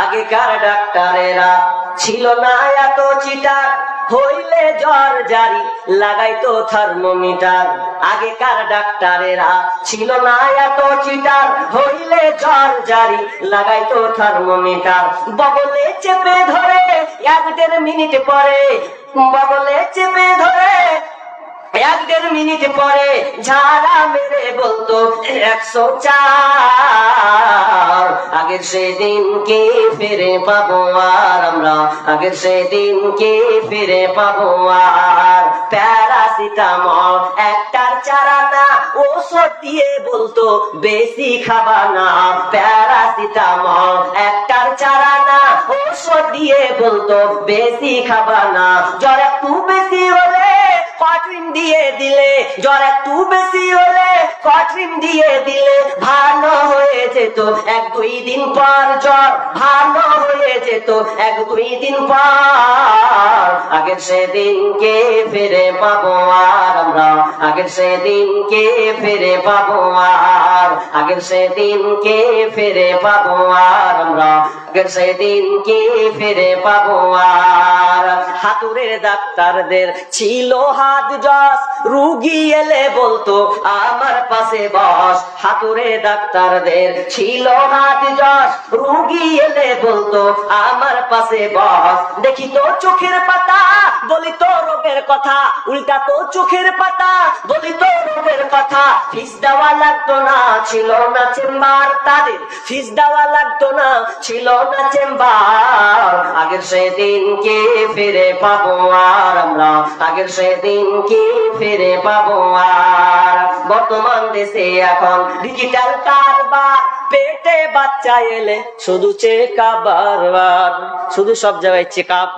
আগেকার ডাক্তারেরা ছিল না এত চিটার, হইলে জ্বর জারি লাগাইতো থার্মোমিটার। আগেকার ডাক্তারেরা ছিল না এত চিটার, হইলে জ্বর জারি লাগাইতো থার্মোমিটার। বগলে চেপে ধরে 1-1.5 মিনিট পরে, বগলে চেপে ধরে 1-1.5 মিনিট পরে ঝাড়া মেরে বলতো 104। আগের সেদিন কে ফিরে পাবো আর আমরা, আগের সেদিন কে ফিরে পাবো আর। প্যারাসিটামল একটার চারানা, ওষুধ দিয়ে বলতো বেশি খাবা না। প্যারাসিটামল একটার চারানা, ওষুধ দিয়ে বলতো বেশি খাবা না। জ্বর একটু বেশি হলে কট্রিন দিয়ে দিলে, জ্বর একটু বেশি হলে কট্রিন দিয়ে দিলে ভালো হয়ে যেত 1-2 দিন পর। জ্বর ভালো হয়ে যেত 1-2 দিন পর। আগের সেদিন কে ফিরে পাবো আর আমরা, আগের সেদিন কে ফিরে পাবো আর। আগের সেদিন কে ফিরে পাবো আর আমরা, আগের সেদিন কে ফিরে পাবো আর। হাতুড়ের ডাক্তারদের ছিল হাত জস, রুগী এলে বলতো আমার পাশে বস। হাতুড়ে ডাক্তারদের ছিল হাত জস, রুগী এলে বলতো আমার পাশে বস। দেখি তো চোখের পাতা বলি তো রোগের কথা, উল্টা তো চোখের পাতা বলি তো রোগের কথা। ফিস দেওয়া লাগতো না, ছিল না চেম্বার তাদের, ফিস দেওয়া লাগতো না, ছিল না চেম্বার। আগের সেদিন কে ফিরে পাবো আর আমরা, আগের সেদিন কে ফিরে পাবো আর। বর্তমান দেশে এখন ডিজিটাল কারবার, পেটে বাচ্চা এলে শুধু চেকআপ বারবার, শুধু সব জায়গায় চেকআপ,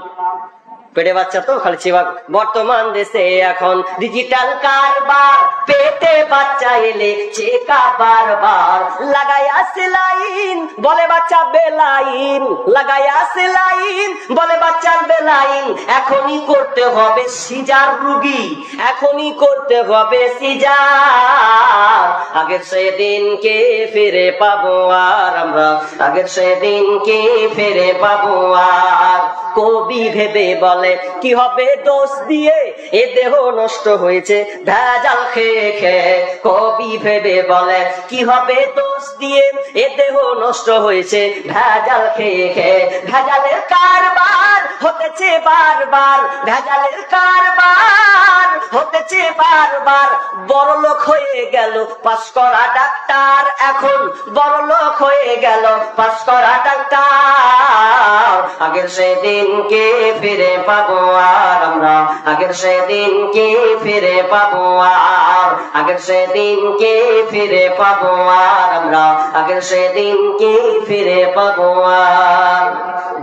পেটে বাচ্চা তো খালি চেকআপ। বর্তমান দেশে এখন ডিজিটাল কারবার, পেটে বাচ্চা এলে চেকআপ বারবার। লাগাইয়া সেলাইন বলে বাচ্চা বেলাইন, লাগাইয়া সেলাইন বলে বাচ্চার বেলাইন। এখনই করতে হবে সিজার রুগী, এখনই করতে হবে সিজার। আগের সেদিন কে ফিরে পাবো আর আমরা, আগের সেদিন কে ফিরে পাবো আর। কবি ভেবে বলে কি হবে দোষ দিয়ে, এ দেহ নষ্ট হয়েছে ভেজাল খেয়ে খেয়ে। কবি ভেবে বলে কি হবে দোষ দিয়ে, এ দেহ নষ্ট হয়েছে ভেজাল খেয়ে খেয়ে। ভেজালের কারবার হতেছে বারবার, ভেজালের কারবার হতেছে বারবার। বড়লোক হয়ে গেল পাস করা ডাক্তার, এখন বড়লোক হয়ে গেল পাস করা ডাক্তার। আগের সেদিন কে ফিরে পাবো আর আমরা, আগের সেদিন কে ফিরে পাবো আর। আগের সেদিন কে ফিরে পাবো আর আমরা, আগের সেদিন কে ফিরে পাবো আর।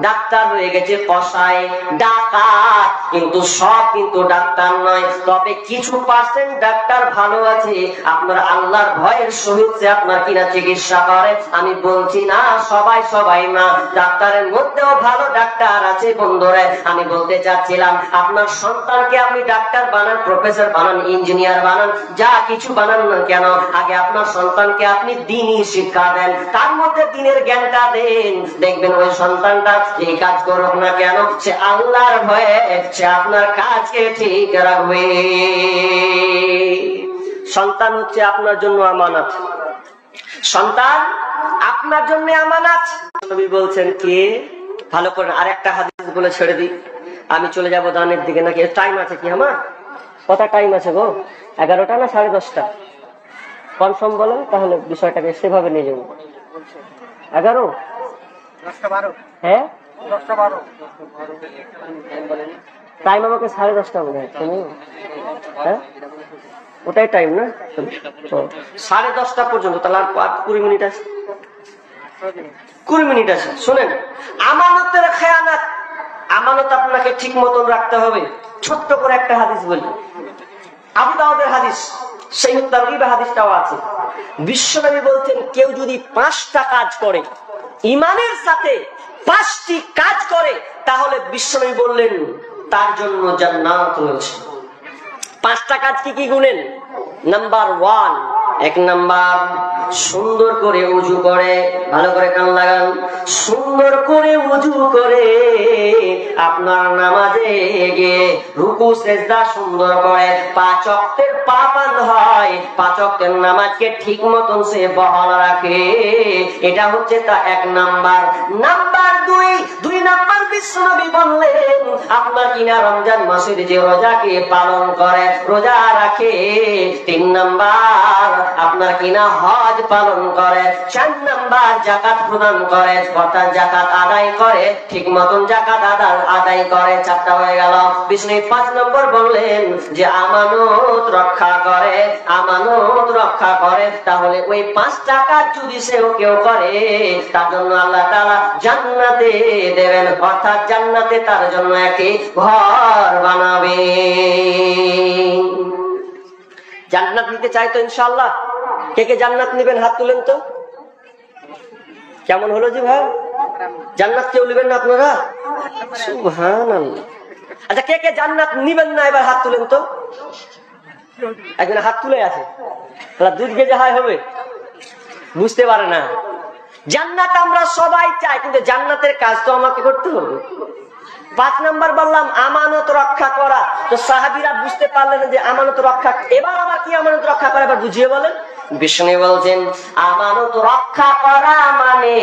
ডাক্তার হয়ে গেছে কসাই ডাকাত, কিন্তু সব কিন্তু ডাক্তার নয়। তবে কিছু পার্সেন্ট ডাক্তার ভালো আছে, আপনার আল্লাহর ভয়ের সহিত আপনার কিনা চিকিৎসা করে। আমি বলছি না সবাই সবাই না, ডাক্তারের মধ্যেও ভালো ডাক্তার আছে বন্ধুরা। আমি বলতে চাচ্ছিলাম আপনার সন্তানকে আপনি ডাক্তার বানান, প্রফেসর বানান, ইঞ্জিনিয়ার বানান, যা কিছু বানান না কেন, আগে আপনার সন্তানকে আপনি দ্বীনি শিক্ষা দেন, তার মধ্যে দ্বীনের জ্ঞানটা দেন। দেখবেন ওই সন্তানটা এই কাজ করুক না কেন, সে আল্লাহর ভয়ে সে আপনার কাজকে ঠিক রাখবে। সন্তান হচ্ছে আপনার জন্য আমানত, সন্তান আপনার জন্য আমানত। নবী বলছেন কে ভালো করে আরেকটা হাদিস বলে ছেড়ে দিই, আমি চলে যাব দানের দিকে। নাকি টাইম আছে কি আমার? কত টাইম আছে গো? 11টা না 10:30? কনফার্ম বলো তাহলে বিষয়টাকে সেভাবে নিয়ে যাবো। 11? 10:12? হ্যাঁ 10:12। টাইম আমাকে 10:30 মনে হয়। হ্যাঁ ওটাই টাইম না? 10:30 পর্যন্ত, তাহলে আর 20 মিনিট আছে, 20 মিনিট আছে। শোনেন, আমানতের খেয়ানত, আমানত আপনাকে ঠিক মতন রাখতে হবে। ছোট্ট করে একটা হাদিস বলি, আবু দাউদের হাদিস, সেই তারগিবে হাদিসটাও আছে। বিশ্বনবী বলছেন কেউ যদি 5টা কাজ করে, ঈমানের সাথে 5টি কাজ করে, তাহলে বিশ্বনবী বললেন তার জন্য জান্নাত রয়েছে। 5টা কাজ কি কি গুনেন? নাম্বার 1, 1 নাম্বার সুন্দর করে উজু করে, ভালো করে কান লাগান, সুন্দর করে উজু করে আপনার নামাজে গিয়ে রুকু সেজদা সুন্দর করে 5 ওয়াক্তের পাবন্দ হয়, 5 ওয়াক্তের নামাজকে ঠিক মতন সে বহাল রাখে। এটা হচ্ছে তা 1 নাম্বার। নাম্বার 2 নাম্বার বিশ্বনবী বললেন আপনার কিনা রমজান মাসের যে রোজাকে পালন করে, রোজা রাখে। 3 নাম্বার আপনার কিনা হজ পালন করে। 4 নাম্বার যাকাত প্রদান করে, অর্থাৎ যাকাত আদায় করে, ঠিক মতন যাকাত আদায় করে। 4টা হয়ে গেল। বিষ্ণু 5 নম্বর বললেন যে আমানত রক্ষা করে, আমানত রক্ষা করে। তাহলে ওই 5টা কাজ যদি সেও কেউ করে তার জন্য আল্লাহ তাআলা জান্নাতে দেবেন, অর্থাৎ জান্নাতে তার জন্য একটি ঘর বানাবে। জান্নাত নিতে চাই তো ইনশাআল্লাহ? কে কে জান্নাত নেবেন হাত তুলেন তো। কেমন হলো জি ভাই? জান্নাত কেউ নেবেন না আপনারা? সুবহানাল্লাহ। আচ্ছা, কে কে জান্নাত নিবেন না এবার হাত তুলেন তো। একজন হাত তুলে আছে, দুধ গেজে হাই হবে, বুঝতে পারে না। জান্নাত আমরা সবাই চাই, কিন্তু জান্নাতের কাজ তো আমাকে করতে হবে। 5 নাম্বার বললাম আমানত রক্ষা করা। তো সাহাবীরা বুঝতে পারলেন যে আমানত রক্ষা, এবার আবার কি আমানত রক্ষা করে এবার বুঝিয়ে বলেন। বিষ্ণু বলছেন আমানত রক্ষা করা মানে,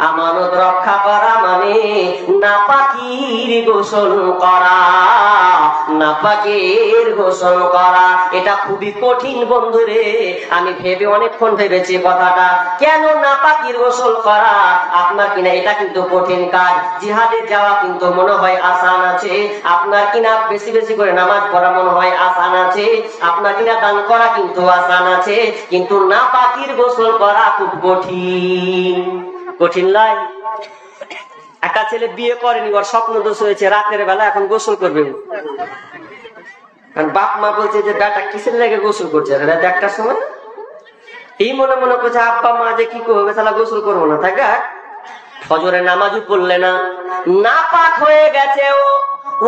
আমানত রক্ষা করা মানে নাপাকির গোসল করা, নাপাকের গোসল করা। এটা খুবই কঠিন বন্ধুরে, আমি ভেবে অনেকক্ষণ ভেবেছি কথাটা। কেন নাপাকির গোসল করা? আপনার কিনা এটা কিন্তু কঠিন কাজ। জিহাদে যাওয়া কিন্তু মনে হয় আসান আছে, আপনার কিনা বেশি বেশি করে নামাজ পড়া মনে হয় আসান আছে, আপনার কিনা দান করা কিন্তু আসান আছে, কিন্তু নাপাকির গোসল করা খুব কঠিন। কঠিন লাই। একটা ছেলে বিয়ে করেনি, ওর স্বপ্ন দোষ হয়েছে, রাতের বেলা এখন গোসল করবে। কারণ বাপ মা বলছে যে বেটা কিসের লেগে গোসল করছে রাত 1টার সময়। এই মনে মনে করছে আব্বা মা যে কি করবে, তাহলে গোসল করবো না। থাকা ফজরের নামাজও পড়লে না, নাপাক হয়ে গেছে ও।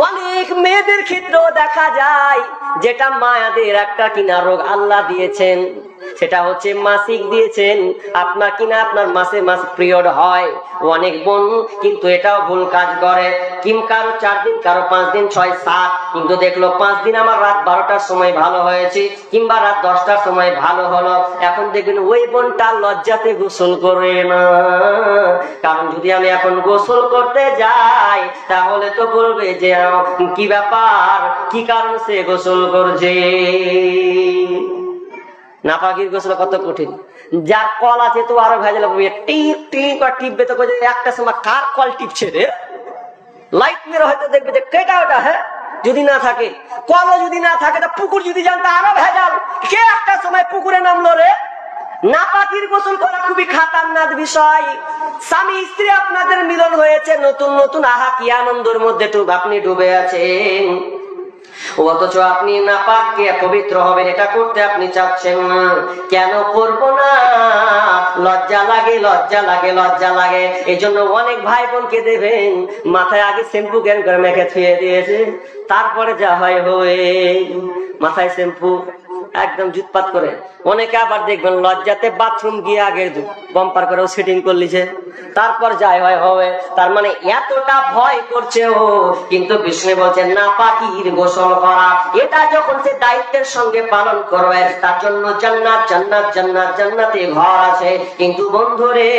অনেক মেয়েদের ক্ষেত্রেও দেখা যায় যেটা মায়াদের একটা কিনা রোগ আল্লাহ দিয়েছেন, সেটা হচ্ছে মাসিক দিয়েছেন। আপনার কিনা আপনার মাসে মাস পিরিয়ড হয়। অনেক বোন কিন্তু এটাও ভুল কাজ করে, কারো 4 দিন, কারো 5 দিন, 6, 7, কিন্তু দেখলো 5 দিন আমার রাত 12টার সময় ভালো হয়েছে, কিংবা রাত 10টার সময় ভালো হলো। এখন দেখবেন ওই বোনটা লজ্জাতে গোসল করে না। কারণ যদি আমি এখন গোসল করতে যাই তাহলে তো বলবে যে কি ব্যাপার, কি কারণ সে গোসল করছে। নাপাকির গোসল কত কঠিন। যার কল আছে তো আরো ভেজাল, টিপ টিপ আর টিপবে তো একটা সময় কার কল টিপছে রে, লাইট মেরে হয়তো দেখবে যে কেটা ওটা। হ্যাঁ, যদি না থাকে কলও যদি না থাকে, তা পুকুর যদি জানতো আরো ভেজাল, কে একটা সময় পুকুরে নামলো রে। নাপাকির গোসল করা খুবই খাতারনাক বিষয়। স্বামী স্ত্রী আপনাদের মিলন হয়েছে নতুন নতুন, আহা কি আনন্দের মধ্যে আপনি ডুবে আছেন, অথচ আপনি নাপাককে পবিত্র হবেন এটা করতে আপনি চাচ্ছেন না। কেন করব না? লজ্জা লাগে, লজ্জা লাগে, লজ্জা লাগে। এই জন্য অনেক ভাই বোনকে দেবেন মাথায় আগে শ্যাম্পু জ্ঞান করে মেখে ছুঁয়ে দিয়েছে, তারপরে যা হয় হয়ে মাথায় শ্যাম্পু একদম জুতপাত করে। অনেকে আবার দেখবেন লজ্জাতে বাথরুম গিয়ে আগে বাম্পার করে সেটিং করলিছে, তারপর যাই হয় হবে। তার মানে এতটা ভয় করছে ও, কিন্তু বিষ্ণু বলছেন নাপাকির গোসল করা এটা যখন সে দায়িত্বের সঙ্গে পালন করবে তার জন্য জান্নাত, জান্নাত, জান্নাত, জান্নাতে ঘর আছে। কিন্তু বন্ধুরে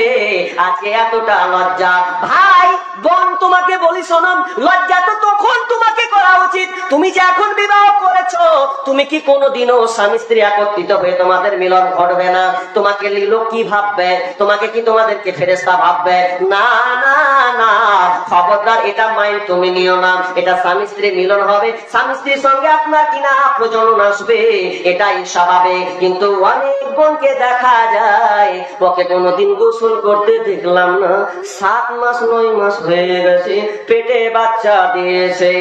আজকে এতটা লজ্জা। ভাই বোন তোমাকে বলি শোনো, লজ্জা তো তখন তোমাকে করা উচিত তুমি যে এখন বিবাহ করেছো। তুমি কি কোনোদিনও স্বামী স্ত্রী একত্রিত হয়ে তোমাদের মিলন ঘটবে না? তোমাকে লোক কি ভাববে? তোমাকে কি তোমাদেরকে ফেরেশতা ভাববে? না না না, খবরদার এটা মাইন্ড তুমি নিও না। এটা স্বামী স্ত্রী মিলন হবে, স্বামী স্ত্রীর সঙ্গে আপনার কিনা প্রজনন আসবে, এটাই স্বাভাবিক। কিন্তু অনেক বোনকে দেখা যায় ওকে কোনোদিন গোসল করতে দেখলাম না, 7 মাস 9 মাস হয়ে গেছে, পেটে বাচ্চা দিয়েছে,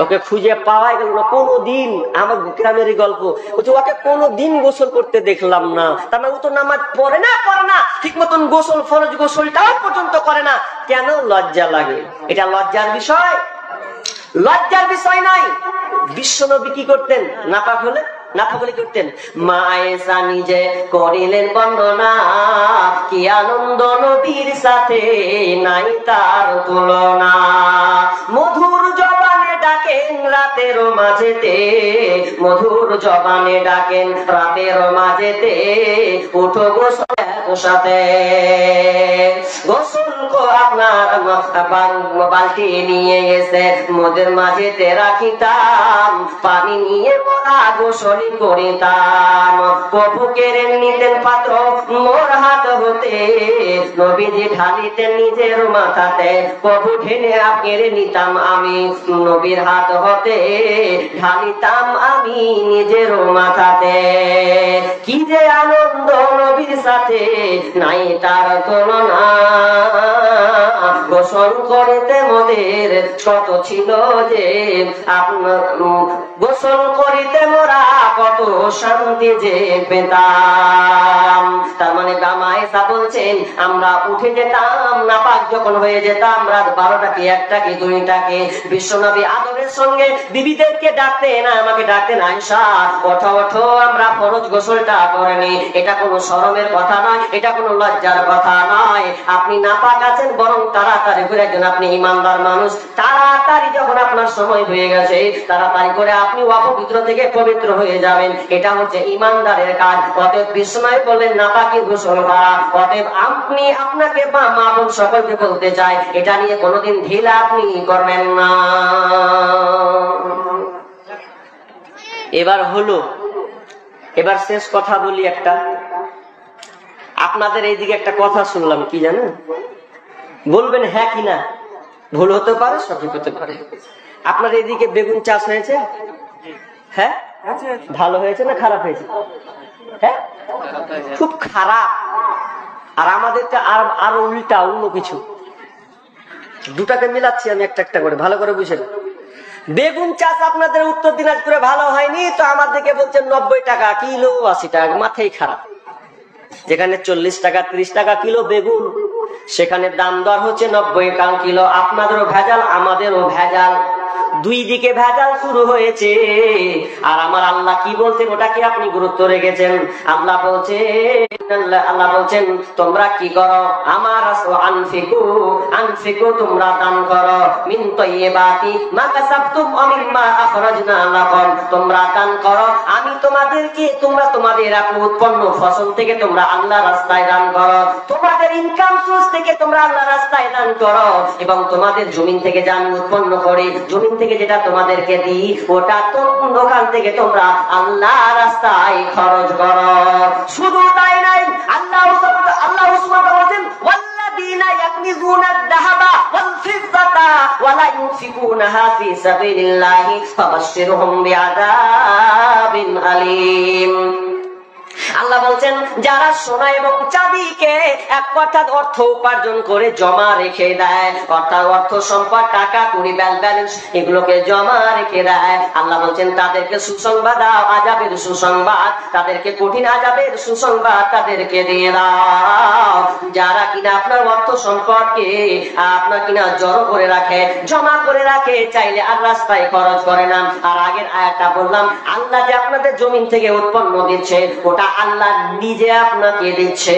ওকে খুঁজে পাওয়া গেল না কোনোদিন। আমার গ্রামেরই গল্প, ওকে কোনোদিন গোসল করতে দেখলাম না। তার মানে ও তো নামাজ পড়ে না ঠিক মতন, গোসল ফরজ গোসলটাও পর্যন্ত করে না। কেন? লজ্জা লাগে। এটা লজ্জার বিষয়? লজ্জার বিষয় নাই। বিশ্বনবী কি করতেন? নাপাক হলে নাথা বলে করতেন। মা আয়েশা নিজে করিলেন বর্ণনা, কি আনন্দ নবীর সাথে নাই তার তুলনা। মধুর জবানে ডাকেন রাতের মাঝেতে, মধুর জবানে ডাকেন রাতের মাঝেতে, উঠো গোসল সাথে। গোসল আপনার বালতি নিয়ে এসে মোদের মাঝেতে রাখিতাম, পানি নিয়ে মোরা গোসল করিতাম। প্রভু কেড়ে নিতেন পাত্র মোর হাত হতে, নবীজি ঢালিতেন নিজের মাথাতে। প্রভু ঢেলে কেড়ে নিতাম আমি নবীর হাত হতে, ঢালিতাম আমি নিজের মাথাতে। কি যে আনন্দ নবীর সাথে নাই তার তুলনা। গোসল করিতে মোদের কত ছিল যে আপনার, গোসল করিতে মোরা কত শান্তি যে পেতাম। তার মানে আয়েশা বলছেন আমরা উঠে যেতাম, নাপাক যখন হয়ে যেতাম রাত 12টা কি 1টা কি 2টা কি, বিশ্বনবী আদরের সঙ্গে বিবিদেরকে ডাকতেন, আমাকে ডাকতেন, আয়েশা ওঠো ওঠো আমরা ফরজ গোসলটা করে নি। এটা কোনো শরমের কথা নয়, এটা কোনো লজ্জার কথা নয়। আপনি নাপাক আছেন, বরং তাড়াতাড়ি করে একজন আপনি ইমানদার মানুষ, তাড়াতাড়ি যখন আপনার সময় হয়ে গেছে তাড়াতাড়ি করে আপনি অপবিত্র থেকে পবিত্র হয়ে যাবেন। এটা হচ্ছে ইমানদারের কাজ। অতএব বিশ্বনবী বললেন নাপাকি গোসল করা। অতএব আপনি আপনাকে বা মা বোন সকলকে বলতে চাই, এটা নিয়ে কোনোদিন ঢিলা আপনি করবেন না। এবার হলো, এবার শেষ কথা বলি একটা। আপনাদের এইদিকে একটা কথা শুনলাম, কি জানেন? বলবেন হ্যাঁ কি না, ভুল হতে পারে সঠিক হতে পারে। আপনার এইদিকে বেগুন চাষ হয়েছে? হ্যাঁ, ভালো হয়েছে না খারাপ হয়েছে? হ্যাঁ, খুব খারাপ। আর আমাদেরটা আরো উল্টা, অন্য কিছু। দুটাকে মিলাচ্ছি আমি একটা একটা করে, ভালো করে বুঝেন। বেগুন চাষ আপনাদের উত্তর দিনাজপুরে ভালো হয়নি তো আমাদেরকে বলছেন 90 টাকা কিলো, 80 টাকা, মাথায় খারাপ। যেখানে 40 টাকা 30 টাকা কিলো বেগুন, সেখানে দাম দর হচ্ছে 90 কিলো। আপনাদেরও ভেজাল আমাদেরও ভেজাল, দুই দিকে ভেজাল শুরু হয়েছে। আর আমার আল্লাহ কি বলছেন ওটা কি আপনি গুরুত্ব রেখেছেন? আল্লাহ বলছেন তোমরা কি করো, আমার আনফিকু আনফিকু, তোমরা দান করো, মিন তাইয়্যিবাতি মা কাসাবতুম ওয়া মিম্মা আখরাজনা লাকুম, তোমরা দান করো, আমি তোমাদেরকে তোমাদের উৎপন্ন ফসল থেকে তোমরা আল্লাহর রাস্তায় দান করো, তোমাদের ইনকাম সোর্স থেকে তোমরা আল্লাহর রাস্তায় দান করো, এবং তোমাদের জমিন থেকে যা আমি উৎপন্ন করি, জমিন থেকে যেটা তোমাদেরকে দিই, ওটা তো ওখান থেকে তোমরা আল্লাহর রাস্তায় খরচ করো। শুধু তাই নাই, আল্লাহ সুবহানাহু বলেন ওয়াল্লাযীনা ইয়াকনিজুনা আয-যাহাবা ওয়াল ফিদ্দাতা ওয়া লা ইউনফিকুনাহা ফি সাবিলিল্লাহি ফাবাশশিরহুম বিআযাবিন আলীম। আল্লাহ বলছেন যারা সোনা এবং চাঁদিকে এক অর্থাৎ অর্থ উপার্জন করে জমা রেখে দেয়, অর্থাৎ অর্থ সম্পদ টাকা কুড়ি ব্যালেন্স এগুলোকে জমা রেখে দেয়, আল্লাহ বলছেন তাদেরকে সুসংবাদ দাও, আযাবের সুসংবাদ, তাদেরকে কঠিন আযাবের সুসংবাদ তাদেরকে দিয়ে দাও। যারা কিনা আপনার অর্থ সম্পদকে আপনার কিনা জড়ো করে রাখে, জমা করে রাখে, চাইলে আর রাস্তায় খরচ করে না। আর আগের আয়াতটা বললাম, আল্লাহ যে আপনাদের জমিন থেকে উৎপন্ন দিচ্ছে ওটা আল্লাহ নিজে আপনাকে দিচ্ছে।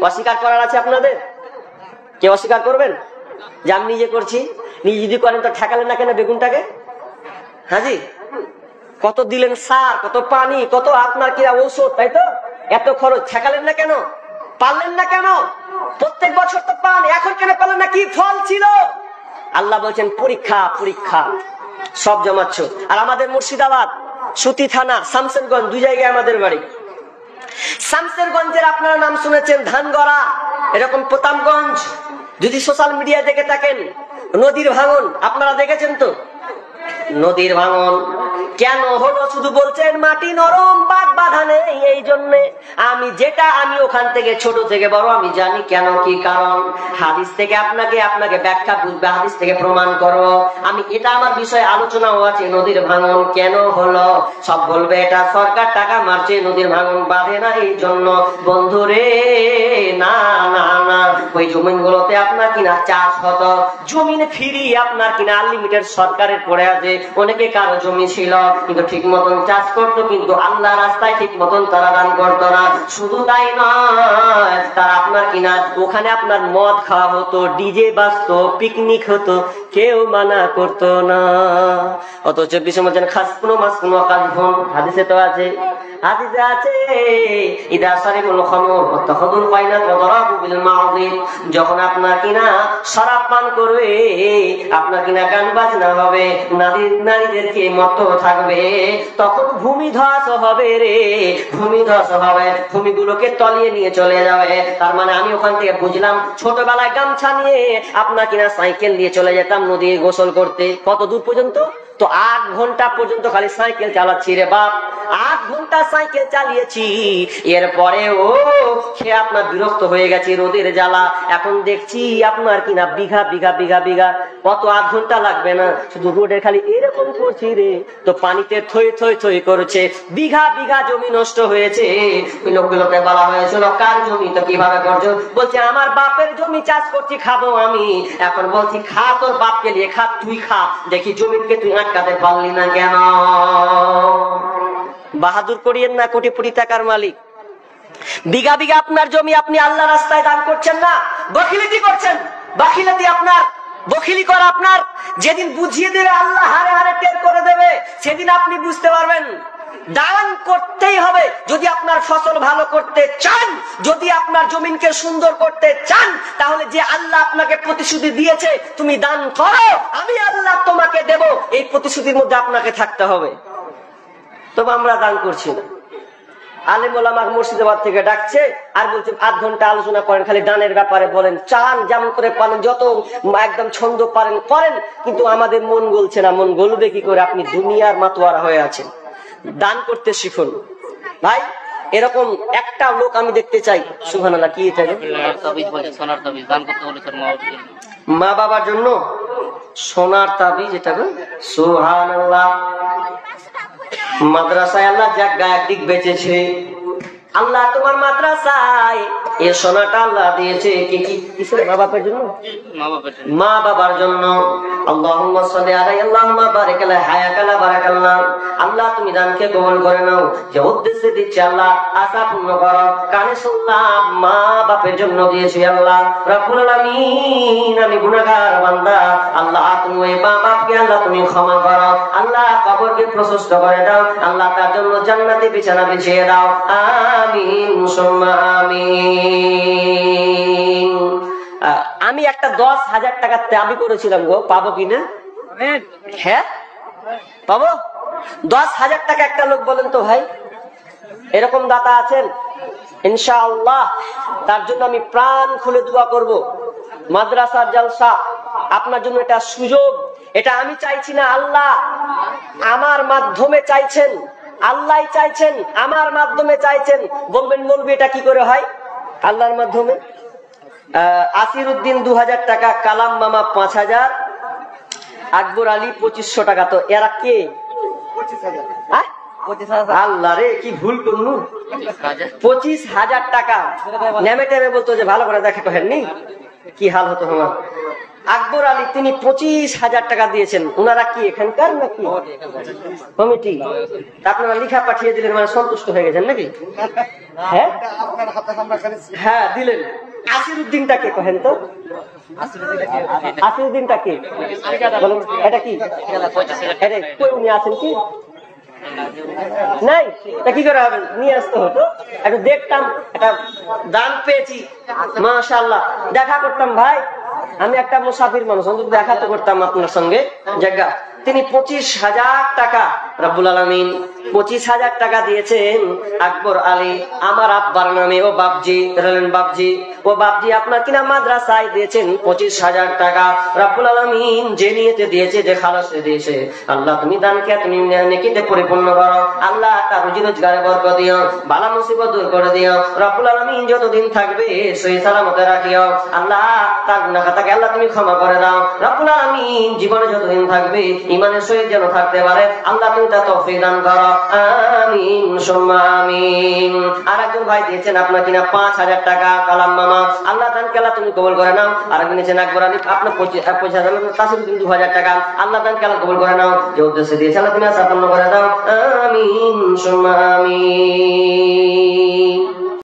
অস্বীকার করার আছে আপনাদের? কে অস্বীকার করবেন যে আমি নিজে করছি? নিজে যদি করেন তো ঠেকালেন না কেন বেগুনটাকে? হাজি কত দিলেন সার, কত পানি, কত আপনার কিনা ঔষধ, তাই তো এত খরচ, ঠেকালেন না কেন? পারলেন না কেন? প্রত্যেক বছর তো পান, এখন কেন পারলেন না? কি ফল ছিল? আল্লাহ বলছেন পরীক্ষা পরীক্ষা, সব জমাচ্ছ। আর আমাদের মুর্শিদাবাদ সুতি থানা শামসেরগঞ্জ, দুই জায়গায় আমাদের বাড়ি। শামসেরগঞ্জের আপনারা নাম শুনেছেন ধানগড়া, এরকম প্রতাপগঞ্জ, যদি সোশ্যাল মিডিয়া দেখে থাকেন, নদীর ভাঙন আপনারা দেখেছেন তো? নদীর ভাঙন কেন হলো? শুধু বলছেন মাটি নরম, বাদ বাধা নেই। এই জন্য আমি ওখান থেকে ছোট থেকে বড় আমি জানি কেন, কি কারণ। হাদিস থেকে আপনাকে ব্যাখ্যা বুঝবে, হাদিস থেকে প্রমাণ করো আমি। এটা আমার বিষয়ে আলোচনাও আছে, নদীর ভাঙন কেন হলো। সব বলবে এটা সরকার টাকা মারছে, নদীর ভাঙন বাঁধে না এই জন্য। বন্ধুরে না না না, ওই জমিনগুলোতে আপনার কিনা চাষ হতো। জমিন ফ্রি আপনার কিনা আনলিমিটেড সরকারের পড়ে আছে। অনেকে কারো জমি ছিল কিন্তু ঠিক মতন চাষ করতো, কিন্তু আল্লাহ রাস্তায় ঠিক মতন তারা দান করতো না। শুধু তাই নয়, তারা আপনার কিনা ওখানে আপনার মদ খাওয়া হতো, ডিজে বাজতো, পিকনিক হতো, কেউ মানা করতো না। অথচ বিশ্ব বলছেন খাস কোনো মাস কোনো কাজ ফোন, হাদিসে তো আছে, হাদিসে আছে ইদা সারিবুল খামর ওয়াতাখাদুল বাইনাত ওয়া দারাবু বিল মাউযিব, যখন আপনার কিনা শরাব পান করবে, আপনার কিনা গান বাজনা হবে, নারীদেরকে মত্ত থাকবে, তখন ভূমি ধস হবে রে, ভূমি ধস হবে, ভূমিগুলোকে তলিয়ে নিয়ে চলে যাবে। তার মানে আমি ওখান থেকে বুঝলাম, ছোটবেলায় গামছা নিয়ে আপনার কিনা সাইকেল দিয়ে চলে যেতাম নদী গোসল করতে। কত দূর পর্যন্ত? তো 8 ঘন্টা পর্যন্ত খালি সাইকেল চালাচ্ছি রে বাপ, 8 ঘন্টা সাইকেল চালিয়েছি। এরপরেও খেয়ে আপনার বিরক্ত হয়ে গেছে রোদের জ্বালা। এখন দেখছি আপনার কিনা বিঘা বিঘা বিঘা বিঘা, কত 8 ঘন্টা লাগবে না, শুধু রোডের খালি এরকম করছি রে, তো পানিতে থই থই থই করছে, বিঘা বিঘা জমি নষ্ট হয়েছে। ওই লোকগুলোকে বলা হয়েছিল কার জমি, তো কিভাবে করছো? বলছে আমার বাপের জমি চাষ করছি, খাবো আমি। এখন বলছি খা, তোর বাপকে নিয়ে খা, তুই খা, দেখি জমিকে তুই আটকাতে পারলি না কেন? বাহাদুর করিয়েন না, কোটিপতি টাকার মালিক। বিঘা বিঘা আপনার জমি আপনি আল্লাহ রাস্তায় দান করছেন না, বখিলিতি করছেন। বখিলিতি আপনার, বখিলি করা আপনার যেদিন বুঝিয়ে দেবে, আল্লাহ হারে হারে টের করে দেবে, সেদিন আপনি বুঝতে পারবেন দান করতেই হবে। যদি আপনার ফসল ভালো করতে চান, যদি আপনার জমিনকে সুন্দর করতে চান, তাহলে যে আল্লাহ আপনাকে প্রতিশ্রুতি দিয়েছে তুমি দান করো, আমি আল্লাহ তোমাকে দেব, এই প্রতিশ্রুতির মধ্যে আপনাকে থাকতে হবে। তবে আমরা দান করছি না। আলেম ওলামা মুর্শিদাবাদ থেকে ডাকছে আর বলছে 8 ঘন্টা আলোচনা করেন, খালি দানের ব্যাপারে বলেন, চান যেমন করে পারেন, যত একদম ছন্দ পারেন করেন, কিন্তু আমাদের মন গলছে না। মন গলবে কি করে? আপনি দুনিয়ার মাতোয়ারা হয়ে আছেন। দান করতে শিখুন ভাই। এরকম একটা লোক আমি দেখতে চাই। সুবহানাল্লাহ, কি এটা? মা বাবার জন্য সোনার তাবিজ, এটা সুবহানাল্লাহ। মাদ্রাসায় আল্লাহ জায়গা একদিক বেঁচেছে, আল্লাহ তোমার মাদ্রাসায় এই সোনাটা আল্লাহ দিয়েছে কি কি কিসের? মা বাবার জন্য, মা বাবার জন্য। আল্লাহুম্মা সাল্লি আলাইহি আল্লাহুম্মা বারিক আলাইহি হায়াকালা বারাকাল্লাহ। আল্লাহ তুমি দানকে কবুল করে নাও, যে উদ্দেশ্যে দিচ্ছে আল্লাহ আশা পূর্ণ করো। কানে শুনলাম মা বাপের জন্য দিয়েছি আল্লাহ রাব্বুল আলামিন, আমি গুনাহগার বান্দা, আল্লাহ তুমি ওই মা বাপকে আল্লাহ তুমি ক্ষমা করো, আল্লাহ কবরকে প্রশস্ত করে দাও, আল্লাহ তার জন্য জান্নাতে বিছানা বিছিয়ে দাও। আমিন সুম্মা আমিন। আমি একটা 10,000 টাকার দাবি করেছিলাম গো, পাবো কিনা? হ্যাঁ পাবো। 10,000 টাকা একটা লোক বলেন তো ভাই, এরকম দাতা আছেন? ইনশাআল্লাহ তার জন্য আমি প্রাণ খুলে দোয়া করব। মাদ্রাসার জলসা আপনার জন্য এটা সুযোগ, এটা আমি চাইছি না, আল্লাহ আমার মাধ্যমে চাইছেন, আল্লাহ চাইছেন, আমার মাধ্যমে চাইছেন। বলবেন মৌলবি এটা কি করে হয়? আল্লাহর মাধ্যমে। আসিরউদ্দিন 2000 টাকা, কালাম মামা 5000, আকবর আলী 2500 টাকা। তো এরা কে? আল্লাহ রে, কি ভুল করলু। 25,000 টাকা নেমে টেমে বলতো যে ভালো করে দেখে, কহেননি কি হাল হতো আমার। আকবর আলী তিনি 25,000 টাকা দিয়েছেন। ওনারা কি এখানকার নাকি কমিটি? আপনারা লিখা পাঠিয়ে দিলেন, মানে সন্তুষ্ট হয়ে গেছেন নাকি? হ্যাঁ হ্যাঁ দিলেন। আসিরউদ্দিনটাকে কহেন তো, আসিরউদ্দিনটাকে বলেন, এটা কি? এটা কই উনি আছেন কি? নাই, তা কি করে হবে? নিয়ে আসতে হতো, একটু দেখতাম, একটা দান পেয়েছি মাশাআল্লাহ, দেখা করতাম ভাই। আমি একটা মুসাফির মানুষ, অন্তত দেখা তো করতাম আপনার সঙ্গে জায়গা। তিনি 25,000 টাকা রব্বুল আলামিন 25,000 টাকা দিয়েছেন আকবর আলী আমার আব্বার নামে। ও বাপজি, বাপজি, ও বাপজি আপনার কিনা মাদ্রাসায় দিয়েছেন 25,000 টাকা। রব্বুল আলামিন যে নিয়েতে দিয়েছে, যে খালাসে দিয়েছে, আল্লাহ তুমি দানকে তুমি নেকিতে পরিপূর্ণ করো, আল্লাহ তার রুজি রোজগারে বরকত দিও, বালা মুসিবত দূর করে দিও। রব্বুল আলামিন যতদিন থাকবে সহি সালামতে রাখিও, আল্লাহ তার গুনাহ খাতাকে আল্লাহ তুমি ক্ষমা করে দাও। রব্বুল আলামিন জীবনে যতদিন থাকবে ইমানের সহিত যেন থাকতে পারে, আল্লাহ তুমি তা তৌফিক দান করো, আমিন সুম্মা আমিন। আরেকজন ভাই দিয়েছেন আপনার কিনা 5,000 টাকা, কালাম মামা, আল্লাহ দান কেলা তুমি কবুল করে নাও। আরেকজন দিয়েছেন আকবর আলী, আপনার 25,000 তাসির 2,000 টাকা, আল্লাহ দান কেলা কবুল করে নাও। যে উদ্দেশ্যে দিয়েছে আল্লাহ তুমি আশা পূর্ণ করে দাও, আমিন সুম্মা আমিন।